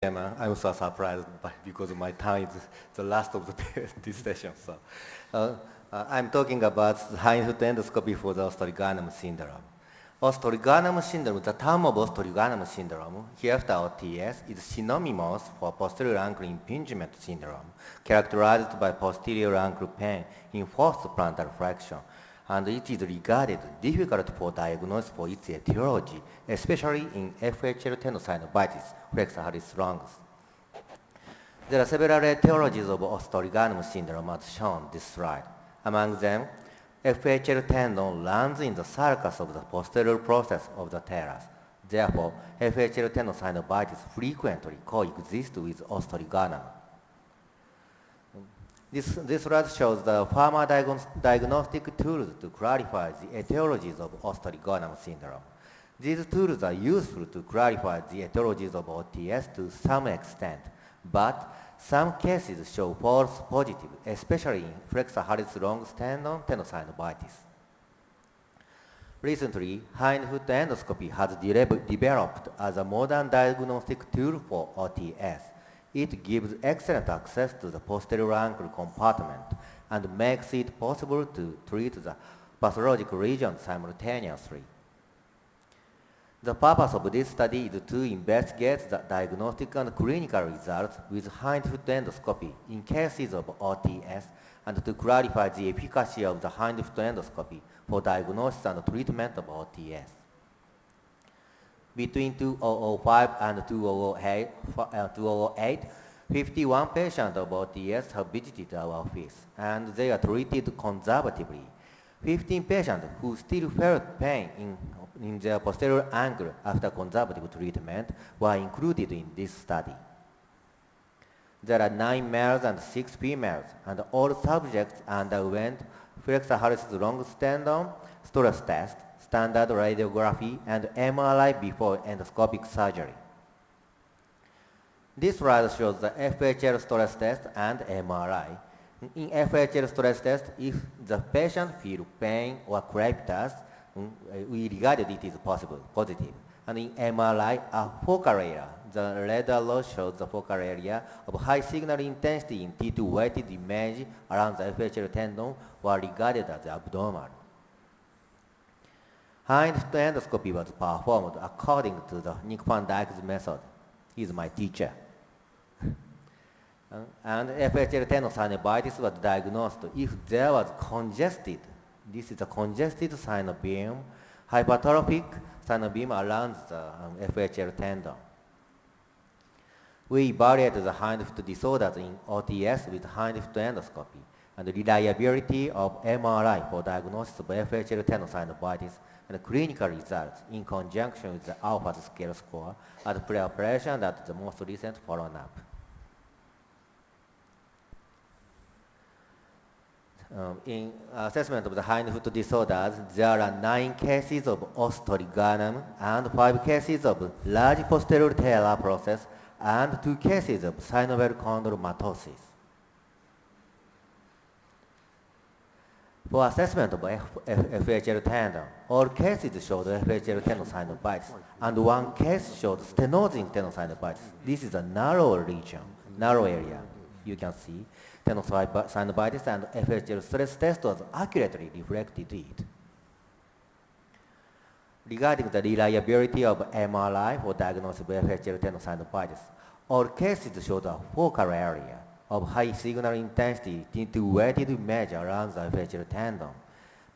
I'm so surprised because my time is the last of this session. Uh, I'm talking about the Hindfoot endoscopy for the trigonum syndrome. Trigonum syndrome, the term of trigonum syndrome, hereafter OTS, is synonymous for posterior ankle impingement syndrome, characterized by posterior ankle pain in first plantar flexion, and it is regarded difficult for diagnosis for its etiology, especially in FHL tenosynovitis, flexor hallucis longus. There are several etiologies of trigonum syndrome as shown in this slide. Among them, FHL tendon runs in the sulcus of the posterior process of the talus. Therefore, FHL tenosynovitis frequently coexists with osteotrigonum. This slide shows the pharma diagnostic tools to clarify the etiologies of osteotrigonum syndrome. These tools are useful to clarify the etiologies of OTS to some extent, but some cases show false positive, especially in flexor hallucis longus tendon tenosynovitis. Recently, hindfoot endoscopy has developed as a modern diagnostic tool for OTS. It gives excellent access to the posterior ankle compartment and makes it possible to treat the pathologic region simultaneously. The purpose of this study is to investigate the diagnostic and clinical results with hindfoot endoscopy in cases of OTS and to clarify the efficacy of the hindfoot endoscopy for diagnosis and treatment of OTS. Between 2005 and 2008, 51 patients of OTS have visited our office, and they are treated conservatively. 15 patients who still felt pain in their posterior ankle after conservative treatment were included in this study. There are 9 males and 6 females, and all subjects underwent flexor hallucis longus tendon stress test, standard radiography, and MRI before endoscopic surgery. This slide shows the FHL stress test and MRI. In FHL stress test, if the patient feels pain or crepitus, we regarded it as positive. And in MRI, a focal area, the red arrow shows the focal area of high signal intensity in T2 weighted image around the FHL tendon were regarded as abnormal. Hindfoot endoscopy was performed according to the Nick Van Dyke's method. He is my teacher. And FHL tenosynovitis was diagnosed if there was congested, this is a congested synovium, hypertrophic synovium around the FHL tendon. We evaluated the hindfoot disorders in OTS with hindfoot endoscopy and the reliability of MRI for diagnosis of FHL tenosynovitis and clinical results in conjunction with the alpha scale score at pre-operation at the most recent follow-up. In assessment of the hindfoot disorders, there are 9 cases of osteotrigonum and 5 cases of large posterior talar process and 2 cases of synovial chondromatosis. For assessment of FHL tendon, all cases showed FHL tenosynovitis, and 1 case showed stenosing tenosynovitis. This is a narrow region, narrow area, you can see. Tenosynovitis and FHL stress test was accurately reflected it. Regarding the reliability of MRI for diagnosis of FHL tenosynovitis, all cases showed a focal area of high signal intensity into weighted image around the FHL tendon.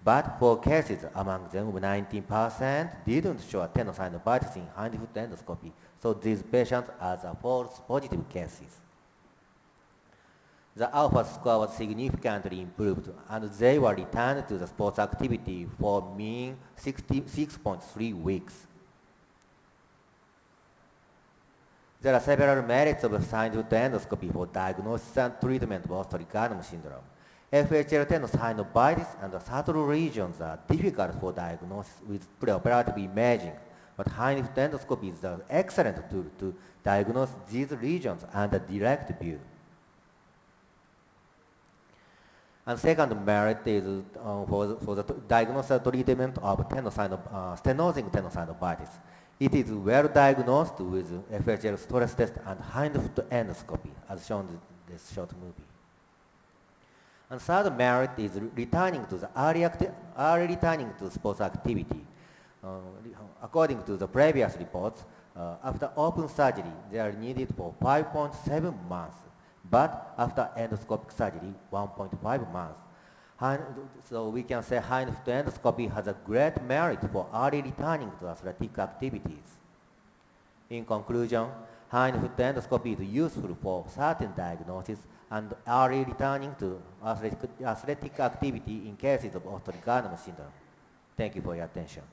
But 4 cases, among them 19%, didn't show a tenosynovitis in hindfoot endoscopy, so these patients are the false positive cases. The alpha score was significantly improved, and they were returned to the sports activity for mean 66.3 weeks. There are several merits of hindfoot endoscopy for diagnosis and treatment of osteotrigonum syndrome. FHL tenosynovitis and the subtle regions are difficult for diagnosis with preoperative imaging, but hindfoot endoscopy is an excellent tool to diagnose these regions under direct view. And second merit is for the diagnosis and treatment of stenosing tenosynovitis. It is well diagnosed with FHL stress test and hindfoot endoscopy, as shown in this short movie. And third merit is returning to the early returning to sports activity. According to the previous reports, after open surgery, they are needed for 5.7 months, but after endoscopic surgery, 1.5 months. So we can say hindfoot endoscopy has a great merit for early returning to athletic activities. In conclusion, hindfoot endoscopy is useful for certain diagnosis and early returning to athletic activity in cases of trigonum syndrome. Thank you for your attention.